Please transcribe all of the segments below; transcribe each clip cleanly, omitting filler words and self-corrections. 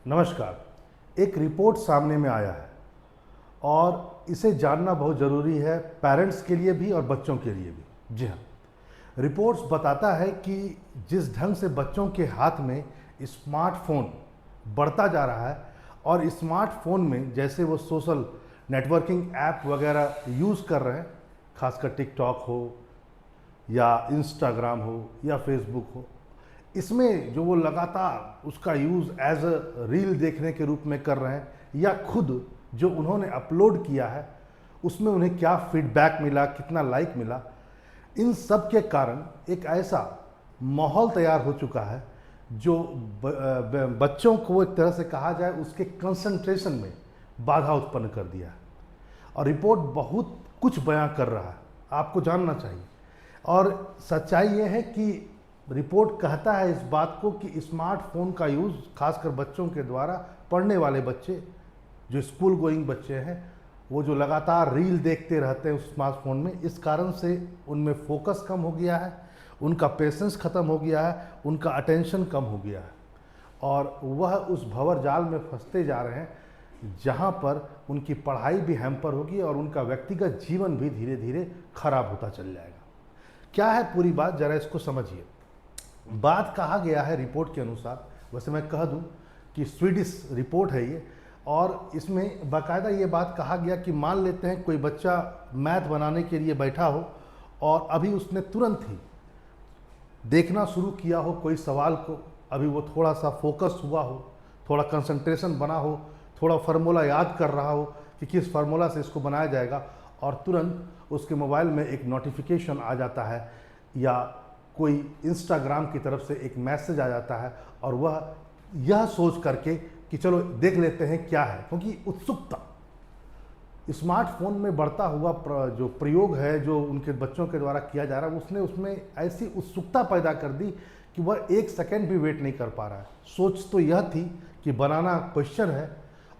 नमस्कार। एक रिपोर्ट सामने में आया है और इसे जानना बहुत ज़रूरी है, पेरेंट्स के लिए भी और बच्चों के लिए भी। जी हाँ, रिपोर्ट्स बताता है कि जिस ढंग से बच्चों के हाथ में स्मार्टफोन बढ़ता जा रहा है और स्मार्टफोन में जैसे वो सोशल नेटवर्किंग ऐप वगैरह यूज़ कर रहे हैं, खासकर टिकटॉक हो या इंस्टाग्राम हो या फेसबुक हो, इसमें जो वो लगातार उसका यूज़ एज अ रील देखने के रूप में कर रहे हैं या खुद जो उन्होंने अपलोड किया है उसमें उन्हें क्या फीडबैक मिला, कितना लाइक मिला, इन सब के कारण एक ऐसा माहौल तैयार हो चुका है जो बच्चों को एक तरह से कहा जाए उसके कंसंट्रेशन में बाधा उत्पन्न कर दिया है। और रिपोर्ट बहुत कुछ बयां कर रहा है, आपको जानना चाहिए। और सच्चाई ये है कि रिपोर्ट कहता है इस बात को कि स्मार्टफोन का यूज़ खासकर बच्चों के द्वारा, पढ़ने वाले बच्चे जो स्कूल गोइंग बच्चे हैं, वो जो लगातार रील देखते रहते हैं उस स्मार्टफोन में, इस कारण से उनमें फोकस कम हो गया है, उनका पेशेंस ख़त्म हो गया है, उनका अटेंशन कम हो गया है और वह उस भंवर जाल में फंसते जा रहे हैं जहाँ पर उनकी पढ़ाई भी हैम्पर होगी और उनका व्यक्तिगत जीवन भी धीरे धीरे खराब होता चल जाएगा। क्या है पूरी बात, ज़रा इसको समझिए। बात कहा गया है रिपोर्ट के अनुसार, वैसे मैं कह दूं कि स्वीडिश रिपोर्ट है ये, और इसमें बाकायदा ये बात कहा गया कि मान लेते हैं कोई बच्चा मैथ बनाने के लिए बैठा हो और अभी उसने तुरंत ही देखना शुरू किया हो कोई सवाल को, अभी वो थोड़ा सा फोकस हुआ हो, थोड़ा कंसंट्रेशन बना हो, थोड़ा फार्मूला याद कर रहा हो कि किस फार्मूला से इसको बनाया जाएगा, और तुरंत उसके मोबाइल में एक नोटिफिकेशन आ जाता है या कोई इंस्टाग्राम की तरफ से एक मैसेज आ जाता है और वह यह सोच करके कि चलो देख लेते हैं क्या है, क्योंकि उत्सुकता स्मार्टफोन में बढ़ता हुआ जो प्रयोग है जो उनके बच्चों के द्वारा किया जा रहा है, उसने उसमें ऐसी उत्सुकता पैदा कर दी कि वह एक सेकंड भी वेट नहीं कर पा रहा है। सोच तो यह थी कि बनाना क्वेश्चन है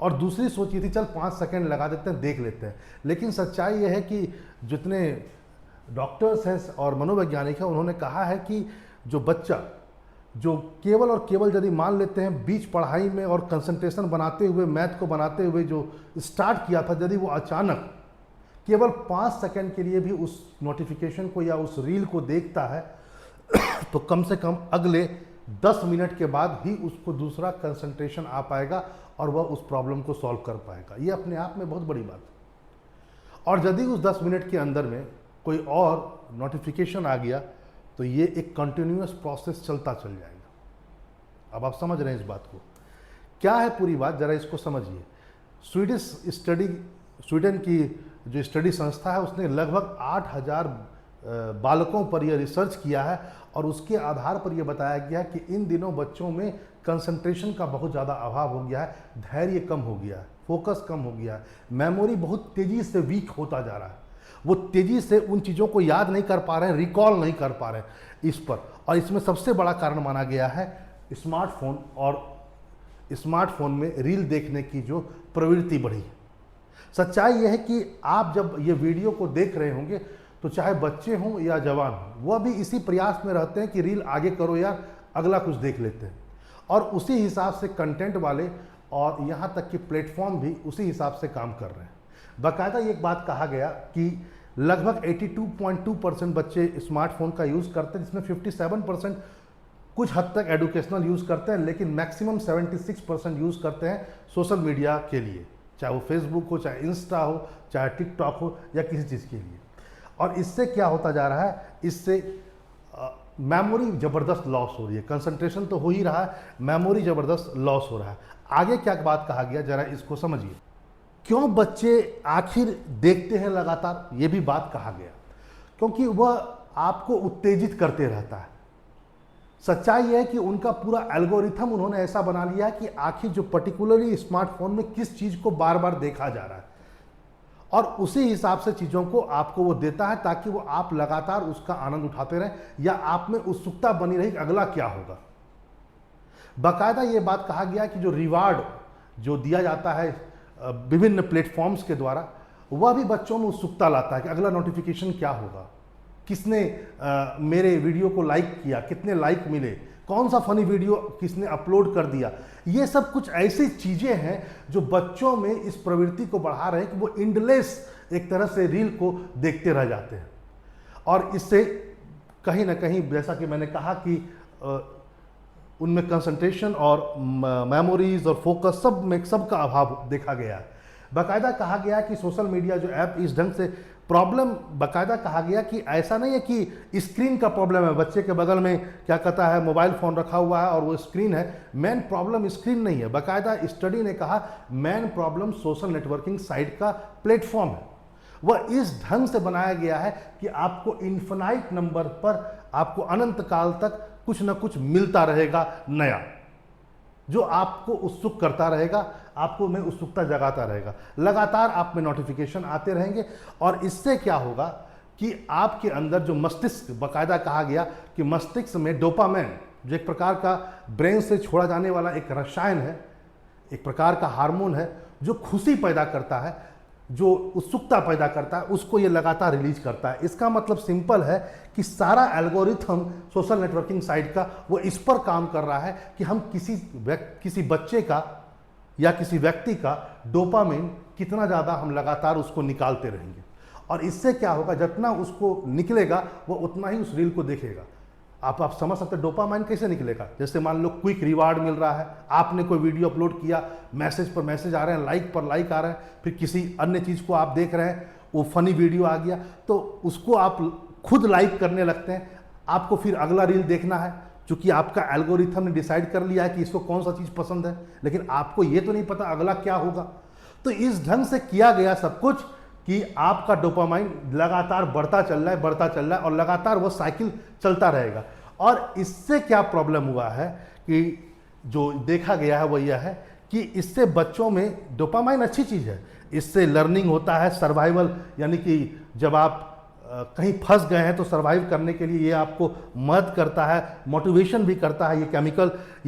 और दूसरी सोच ये थी चल 5 सेकंड लगा देते हैं, देख लेते हैं। लेकिन सच्चाई यह है कि जितने डॉक्टर्स हैं और मनोवैज्ञानिक हैं, उन्होंने कहा है कि जो बच्चा जो केवल और केवल यदि मान लेते हैं बीच पढ़ाई में और कंसंट्रेशन बनाते हुए, मैथ को बनाते हुए जो स्टार्ट किया था, यदि वो अचानक केवल 5 सेकंड के लिए भी उस नोटिफिकेशन को या उस रील को देखता है तो कम से कम अगले 10 मिनट के बाद ही उसको दूसरा कंसंट्रेशन आ पाएगा और वह उस प्रॉब्लम को सॉल्व कर पाएगा। ये अपने आप में बहुत बड़ी बात है। और यदि उस 10 मिनट के अंदर में कोई और नोटिफिकेशन आ गया तो ये एक कंटिन्यूअस प्रोसेस चलता चल जाएगा। अब आप समझ रहे हैं इस बात को। क्या है पूरी बात, ज़रा इसको समझिए। स्वीडन की जो स्टडी संस्था है उसने लगभग 8000 बालकों पर यह रिसर्च किया है और उसके आधार पर यह बताया गया है कि इन दिनों बच्चों में कंसंट्रेशन का बहुत ज़्यादा अभाव हो गया है, धैर्य कम हो गया है, फोकस कम हो गया है, मेमोरी बहुत तेज़ी से वीक होता जा रहा है, वो तेज़ी से उन चीज़ों को याद नहीं कर पा रहे हैं, रिकॉल नहीं कर पा रहे हैं इस पर। और इसमें सबसे बड़ा कारण माना गया है स्मार्टफोन, और स्मार्टफोन में रील देखने की जो प्रवृत्ति बढ़ी है। सच्चाई यह है कि आप जब ये वीडियो को देख रहे होंगे तो चाहे बच्चे हों या जवान हों, वह भी इसी प्रयास में रहते हैं कि रील आगे करो यार, अगला कुछ देख लेते हैं। और उसी हिसाब से कंटेंट वाले और यहाँ तक कि प्लेटफॉर्म भी उसी हिसाब से काम कर रहे हैं। बाकायदा एक बात कहा गया कि लगभग 82.2% बच्चे स्मार्टफोन का यूज़ करते हैं, जिसमें 57% कुछ हद तक एजुकेशनल यूज़ करते हैं, लेकिन मैक्सिमम 76% यूज़ करते हैं सोशल मीडिया के लिए, चाहे वो फेसबुक हो, चाहे इंस्टा हो, चाहे टिकटॉक हो या किसी चीज़ के लिए। और इससे क्या होता जा रहा है, इससे मेमोरी ज़बरदस्त लॉस हो रही है। कंसंट्रेशन तो हो ही रहा है, मेमोरी ज़बरदस्त लॉस हो रहा है। आगे क्या बात कहा गया, ज़रा इसको समझिए। क्यों बच्चे आखिर देखते हैं लगातार, ये भी बात कहा गया, क्योंकि वह आपको उत्तेजित करते रहता है। सच्चाई यह है कि उनका पूरा एल्गोरिथम उन्होंने ऐसा बना लिया है कि आखिर जो पर्टिकुलरली स्मार्टफोन में किस चीज़ को बार बार देखा जा रहा है और उसी हिसाब से चीज़ों को आपको वो देता है ताकि वो आप लगातार उसका आनंद उठाते रहें या आप में उत्सुकता बनी रही कि अगला क्या होगा। बाकायदा ये बात कहा गया कि जो रिवार्ड जो दिया जाता है विभिन्न प्लेटफॉर्म्स के द्वारा, वह भी बच्चों में उत्सुकता लाता है कि अगला नोटिफिकेशन क्या होगा, किसने मेरे वीडियो को लाइक किया, कितने लाइक मिले, कौन सा फनी वीडियो किसने अपलोड कर दिया। ये सब कुछ ऐसी चीज़ें हैं जो बच्चों में इस प्रवृत्ति को बढ़ा रहे हैं कि वो इंडलेस एक तरह से रील को देखते रह जाते हैं। और इससे कहीं ना कहीं, जैसा कि मैंने कहा कि उनमें कंसंट्रेशन और मेमोरीज और फोकस सबका अभाव देखा गया है। बाकायदा कहा गया कि सोशल मीडिया जो ऐप इस ढंग से प्रॉब्लम, बाकायदा कहा गया कि ऐसा नहीं है कि स्क्रीन का प्रॉब्लम है, बच्चे के बगल में क्या कहता है मोबाइल फ़ोन रखा हुआ है और वो स्क्रीन है। मेन प्रॉब्लम स्क्रीन नहीं है। बाकायदा स्टडी ने कहा main problem social networking site का प्लेटफॉर्म है। वह इस ढंग से बनाया गया है कि आपको इन्फिनाइट नंबर पर, आपको अनंत काल तक कुछ ना कुछ मिलता रहेगा नया, जो आपको उत्सुक करता रहेगा, आपको में उत्सुकता जगाता रहेगा। लगातार आप में नोटिफिकेशन आते रहेंगे और इससे क्या होगा कि आपके अंदर जो मस्तिष्क, बाकायदा कहा गया कि मस्तिष्क में डोपामाइन, जो एक प्रकार का ब्रेन से छोड़ा जाने वाला एक रसायन है, एक प्रकार का हार्मोन है जो खुशी पैदा करता है, जो उत्सुकता पैदा करता है, उसको ये लगातार रिलीज करता है। इसका मतलब सिंपल है कि सारा एल्गोरिथम सोशल नेटवर्किंग साइट का वो इस पर काम कर रहा है कि हम किसी बच्चे का या किसी व्यक्ति का डोपामाइन कितना ज़्यादा हम लगातार उसको निकालते रहेंगे। और इससे क्या होगा, जितना उसको निकलेगा वो उतना ही उस रील को देखेगा। आप समझ सकते हैं डोपामाइन कैसे निकलेगा। जैसे मान लो क्विक रिवार्ड मिल रहा है, आपने कोई वीडियो अपलोड किया, मैसेज पर मैसेज आ रहे हैं, लाइक पर लाइक आ रहे हैं, फिर किसी अन्य चीज़ को आप देख रहे हैं, वो फनी वीडियो आ गया तो उसको आप खुद लाइक करने लगते हैं। आपको फिर अगला रील देखना है, क्योंकि आपका एल्गोरिथम ने डिसाइड कर लिया है कि इसको कौन सा चीज़ पसंद है, लेकिन आपको ये तो नहीं पता अगला क्या होगा। तो इस ढंग से किया गया सब कुछ कि आपका डोपामाइन लगातार बढ़ता चल रहा है और लगातार वो साइकिल चलता रहेगा। और इससे क्या प्रॉब्लम हुआ है कि जो देखा गया है वो यह है कि इससे बच्चों में, डोपामाइन अच्छी चीज़ है, इससे लर्निंग होता है, सर्वाइवल, यानी कि जब आप कहीं फंस गए हैं तो सर्वाइव करने के लिए ये आपको मदद करता है, मोटिवेशन भी करता है। ये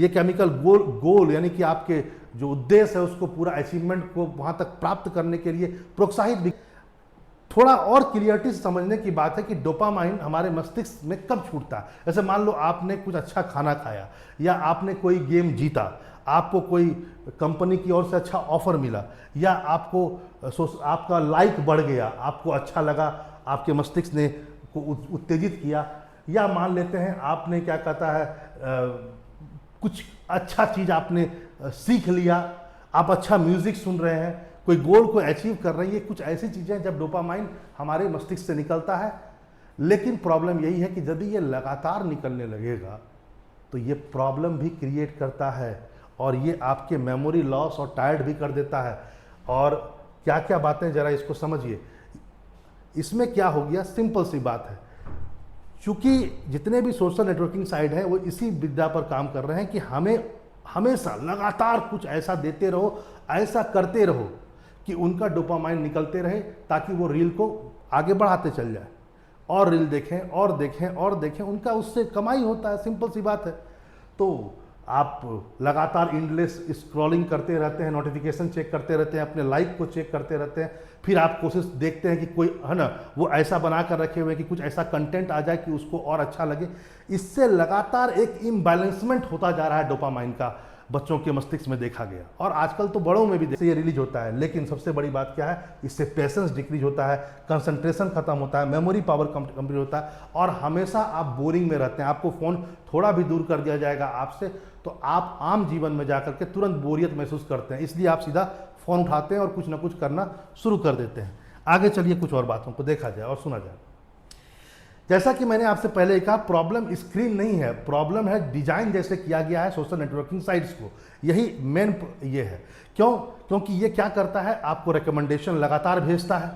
केमिकल गोल यानी कि आपके जो उद्देश्य है उसको पूरा अचीवमेंट को वहाँ तक प्राप्त करने के लिए प्रोत्साहित भी। थोड़ा और क्लियरिटी से समझने की बात है कि डोपामाइन हमारे मस्तिष्क में कब छूटता है। जैसे मान लो आपने कुछ अच्छा खाना खाया या आपने कोई गेम जीता, आपको कोई कंपनी की ओर से अच्छा ऑफर मिला, या आपका लाइक बढ़ गया, आपको अच्छा लगा, आपके मस्तिष्क ने को उत्तेजित किया। या मान लेते हैं आपने क्या कहता है कुछ अच्छा चीज़ आपने सीख लिया, आप अच्छा म्यूज़िक सुन रहे हैं, कोई गोल को अचीव कर रहे हैं। ये कुछ ऐसी चीज़ें हैं जब डोपामाइन हमारे मस्तिष्क से निकलता है। लेकिन प्रॉब्लम यही है कि यदि ये लगातार निकलने लगेगा तो ये प्रॉब्लम भी क्रिएट करता है और ये आपके मेमोरी लॉस और टायर्ड भी कर देता है। और क्या क्या बातें ज़रा इसको समझिए। इसमें क्या हो गया, सिंपल सी बात है, चूँकि जितने भी सोशल नेटवर्किंग साइट हैं वो इसी विद्या पर काम कर रहे हैं कि हमें हमेशा लगातार कुछ ऐसा देते रहो, ऐसा करते रहो कि उनका डोपामाइन निकलते रहे, ताकि वो रील को आगे बढ़ाते चल जाए और रील देखें और देखें और देखें। उनका उससे कमाई होता है, सिंपल सी बात है। तो आप लगातार इंडलेस स्क्रॉलिंग करते रहते हैं, नोटिफिकेशन चेक करते रहते हैं, अपने लाइक को चेक करते रहते हैं, फिर आप कोशिश देखते हैं कि कोई है ना वो ऐसा बना कर रखे हुए कि कुछ ऐसा कंटेंट आ जाए कि उसको और अच्छा लगे। इससे लगातार एक इम्बैलेंसमेंट होता जा रहा है डोपामाइन का, बच्चों के मस्तिष्क में देखा गया। और आजकल तो बड़ों में भी ये रिलीज होता है। लेकिन सबसे बड़ी बात क्या है, इससे पेशेंस डिक्रीज होता है, कंसंट्रेशन खत्म होता है, मेमोरी पावर कम होता है और हमेशा आप बोरिंग में रहते हैं। आपको फ़ोन थोड़ा भी दूर कर दिया जाएगा आपसे तो आप आम जीवन में जाकर के तुरंत बोरियत महसूस करते हैं, इसलिए आप सीधा फ़ोन उठाते हैं और कुछ ना कुछ करना शुरू कर देते हैं। आगे चलिए कुछ और बातों को देखा जाए और सुना जाए। जैसा कि मैंने आपसे पहले कहा, प्रॉब्लम स्क्रीन नहीं है, प्रॉब्लम है डिजाइन जैसे किया गया है सोशल नेटवर्किंग साइट्स को। यही मेन ये है। क्योंकि ये क्या करता है, आपको रिकमेंडेशन लगातार भेजता है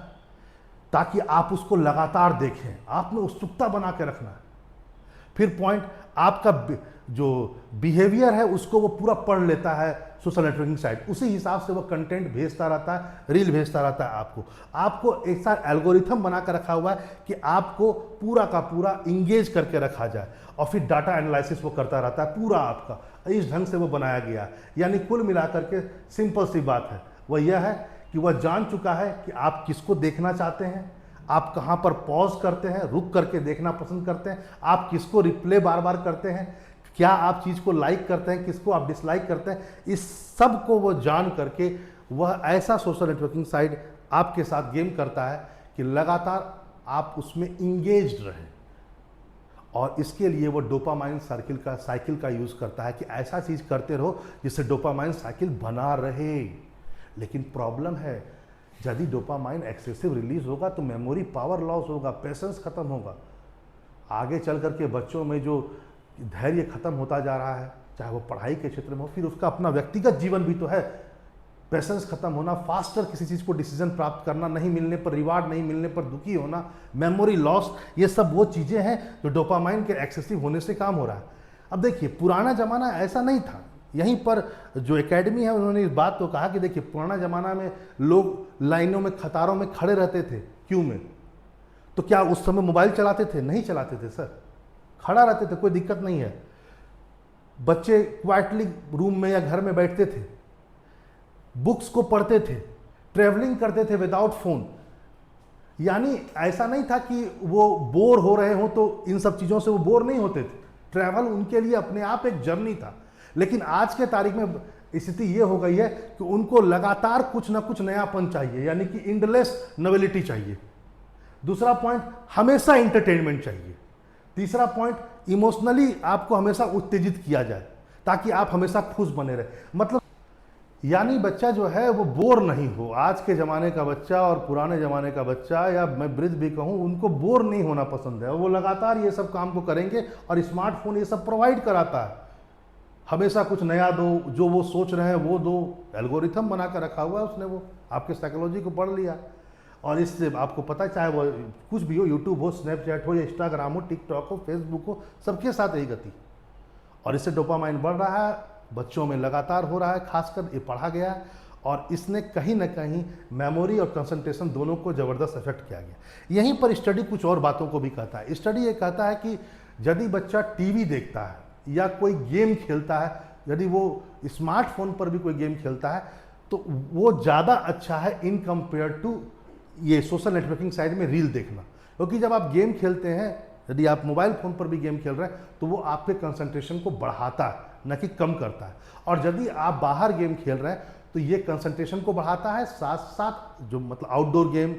ताकि आप उसको लगातार देखें, आप में उत्सुकता बना के रखना है। फिर पॉइंट, आपका जो बिहेवियर है उसको वो पूरा पढ़ लेता है सोशल नेटवर्किंग साइट, उसी हिसाब से वो कंटेंट भेजता रहता है, रील भेजता रहता है आपको एक साथ एल्गोरिथम बना कर रखा हुआ है कि आपको पूरा का पूरा इंगेज करके रखा जाए और फिर डाटा एनालिसिस वो करता रहता है पूरा आपका। इस ढंग से वो बनाया गया है। यानी कुल मिलाकर के सिंपल सी बात है, वह यह है कि वह जान चुका है कि आप किसको देखना चाहते हैं, आप कहाँ पर पॉज करते हैं, रुक करके देखना पसंद करते हैं, आप किसको रिप्ले बार बार करते हैं, क्या आप चीज़ को लाइक करते हैं, किसको आप डिसलाइक करते हैं, इस सब को वो जान करके वह ऐसा सोशल नेटवर्किंग साइट आपके साथ गेम करता है कि लगातार आप उसमें इंगेज्ड रहें। और इसके लिए वो डोपामाइन साइकिल का यूज़ करता है कि ऐसा चीज़ करते रहो जिससे डोपामाइन साइकिल बना रहे। लेकिन प्रॉब्लम है, यदि डोपामाइन एक्सेसिव रिलीज होगा तो मेमोरी पावर लॉस होगा, पेशेंस खत्म होगा, आगे चल करके बच्चों में जो धैर्य खत्म होता जा रहा है, चाहे वो पढ़ाई के क्षेत्र में हो, फिर उसका अपना व्यक्तिगत जीवन भी तो है, पेशेंस खत्म होना, फास्टर किसी चीज़ को डिसीजन प्राप्त करना, नहीं मिलने पर रिवार्ड नहीं मिलने पर दुखी होना, मेमोरी लॉस, ये सब वो चीज़ें हैं जो डोपामाइन के एक्सेसिव होने से काम हो रहा है। अब देखिए, पुराना ज़माना ऐसा नहीं था। यहीं पर जो एकेडमी है उन्होंने इस बात को कहा कि देखिए, पुराना ज़माना में लोग लाइनों में, कतारों में खड़े रहते थे क्यू में, तो क्या उस समय मोबाइल चलाते थे? नहीं चलाते थे सर, खड़ा रहते थे, कोई दिक्कत नहीं है। बच्चे क्वाइटली रूम में या घर में बैठते थे, बुक्स को पढ़ते थे, ट्रैवलिंग करते थे विदाउट फोन। यानी ऐसा नहीं था कि वो बोर हो रहे हो तो इन सब चीज़ों से वो बोर नहीं होते थे, ट्रैवल उनके लिए अपने आप एक जर्नी था। लेकिन आज के तारीख में स्थिति ये हो गई है कि उनको लगातार कुछ ना कुछ नयापन चाहिए, यानी कि इंडलेस नोवेलिटी चाहिए। दूसरा पॉइंट, हमेशा इंटरटेनमेंट चाहिए। तीसरा पॉइंट, इमोशनली आपको हमेशा उत्तेजित किया जाए ताकि आप हमेशा खुश बने रहे। मतलब यानी बच्चा जो है वो बोर नहीं हो। आज के ज़माने का बच्चा और पुराने ज़माने का बच्चा, या मैं वृद्ध भी कहूँ, उनको बोर नहीं होना पसंद है। वो लगातार ये सब काम को करेंगे और स्मार्टफोन ये सब प्रोवाइड कराता है। हमेशा कुछ नया दो, जो वो सोच रहे हैं वो दो। एल्गोरिथम बना कर रखा हुआ है उसने, वो आपके साइकोलॉजी को पढ़ लिया। और इससे आपको पता है, चाहे वो कुछ भी हो, यूट्यूब हो, स्नैपचैट हो, या इंस्टाग्राम हो, टिकटॉक हो, फेसबुक हो, सबके साथ यही गति। और इससे डोपामाइन बढ़ रहा है, बच्चों में लगातार हो रहा है, खासकर ये पढ़ा गया है। और इसने कहीं ना कहीं मेमोरी और कंसंट्रेशन दोनों को ज़बरदस्त इफेक्ट किया गया। यहीं पर स्टडी कुछ और बातों को भी कहता है। स्टडी ये कहता है कि यदि बच्चा टीवी देखता है या कोई गेम खेलता है, यदि वो स्मार्टफोन पर भी कोई गेम खेलता है, तो वो ज़्यादा अच्छा है इन कंपेयर टू ये सोशल नेटवर्किंग साइट में रील देखना। क्योंकि जब आप गेम खेलते हैं, यदि आप मोबाइल फ़ोन पर भी गेम खेल रहे हैं, तो वो आपके कंसंट्रेशन को बढ़ाता है, न कि कम करता है। और यदि आप बाहर गेम खेल रहे हैं तो ये कंसंट्रेशन को बढ़ाता है, साथ साथ जो मतलब आउटडोर गेम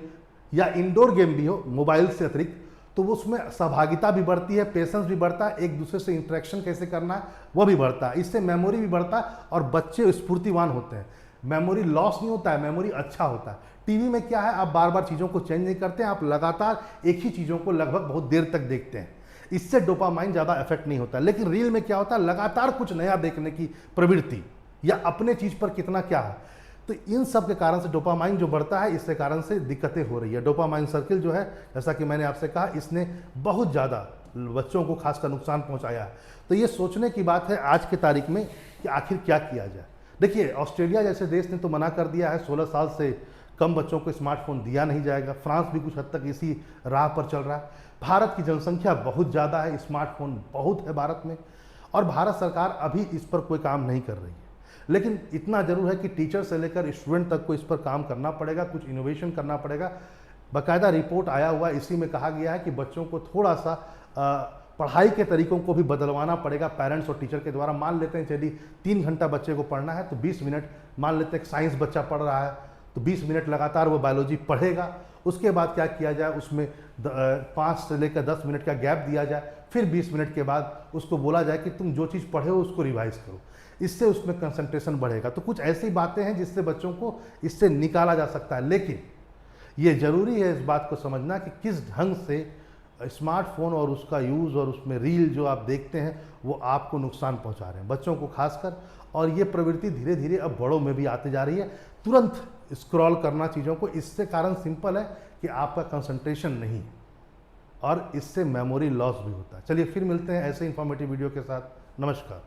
या इंडोर गेम भी हो मोबाइल से अतिरिक्त, तो वो उसमें सहभागिता भी बढ़ती है, पेशेंस भी बढ़ता है, एक दूसरे से इंटरेक्शन कैसे करना है वह भी बढ़ता है। इससे मेमोरी भी बढ़ता है और बच्चे स्फूर्तिवान होते हैं। मेमोरी लॉस नहीं होता है, मेमोरी अच्छा होता है। टीवी में क्या है, आप बार बार चीज़ों को चेंज नहीं करते हैं, आप लगातार एक ही चीज़ों को लगभग बहुत देर तक देखते हैं। इससे डोपामाइन ज़्यादा इफेक्ट नहीं होता। लेकिन रील में क्या होता है, लगातार कुछ नया देखने की प्रवृत्ति, या अपने चीज़ पर कितना क्या है। तो इन सब के कारण से डोपामाइन जो बढ़ता है, इसके कारण से दिक्कतें हो रही है। डोपामाइन सर्किल जो है, जैसा कि मैंने आपसे कहा, इसने बहुत ज़्यादा बच्चों को खासकर नुकसान पहुंचाया है। तो ये सोचने की बात है आज की तारीख में कि आखिर क्या किया जाए। देखिए, ऑस्ट्रेलिया जैसे देश ने तो मना कर दिया है, 16 साल से कम बच्चों को स्मार्टफोन दिया नहीं जाएगा। फ्रांस भी कुछ हद तक इसी राह पर चल रहा है। भारत की जनसंख्या बहुत ज़्यादा है, स्मार्टफोन बहुत है भारत में, और भारत सरकार अभी इस पर कोई काम नहीं कर रही है। लेकिन इतना ज़रूर है कि टीचर से लेकर स्टूडेंट तक को इस पर काम करना पड़ेगा, कुछ इनोवेशन करना पड़ेगा। बाकायदा रिपोर्ट आया हुआ, इसी में कहा गया है कि बच्चों को थोड़ा सा पढ़ाई के तरीकों को भी बदलवाना पड़ेगा पेरेंट्स और टीचर के द्वारा। मान लेते हैं यदि 3 घंटा बच्चे को पढ़ना है तो 20 मिनट, मान लेते हैं साइंस बच्चा पढ़ रहा है तो 20 मिनट लगातार वो बायोलॉजी पढ़ेगा। उसके बाद क्या किया जाए, उसमें 5 से लेकर 10 मिनट का गैप दिया जाए, फिर 20 मिनट के बाद उसको बोला जाए कि तुम जो चीज़ पढ़े हो उसको रिवाइज करो। इससे उसमें कंसंट्रेशन बढ़ेगा। तो कुछ ऐसी बातें हैं जिससे बच्चों को इससे निकाला जा सकता है। लेकिन ये ज़रूरी है इस बात को समझना कि किस ढंग से स्मार्टफोन और उसका यूज़ और उसमें रील जो आप देखते हैं वो आपको नुकसान पहुंचा रहे हैं, बच्चों को खासकर। और ये प्रवृत्ति धीरे धीरे अब बड़ों में भी आती जा रही है, तुरंत स्क्रॉल करना चीज़ों को। इससे कारण सिंपल है कि आपका कंसंट्रेशन नहीं, और इससे मेमोरी लॉस भी होता है। चलिए फिर मिलते हैं ऐसे इंफॉर्मेटिव वीडियो के साथ। नमस्कार।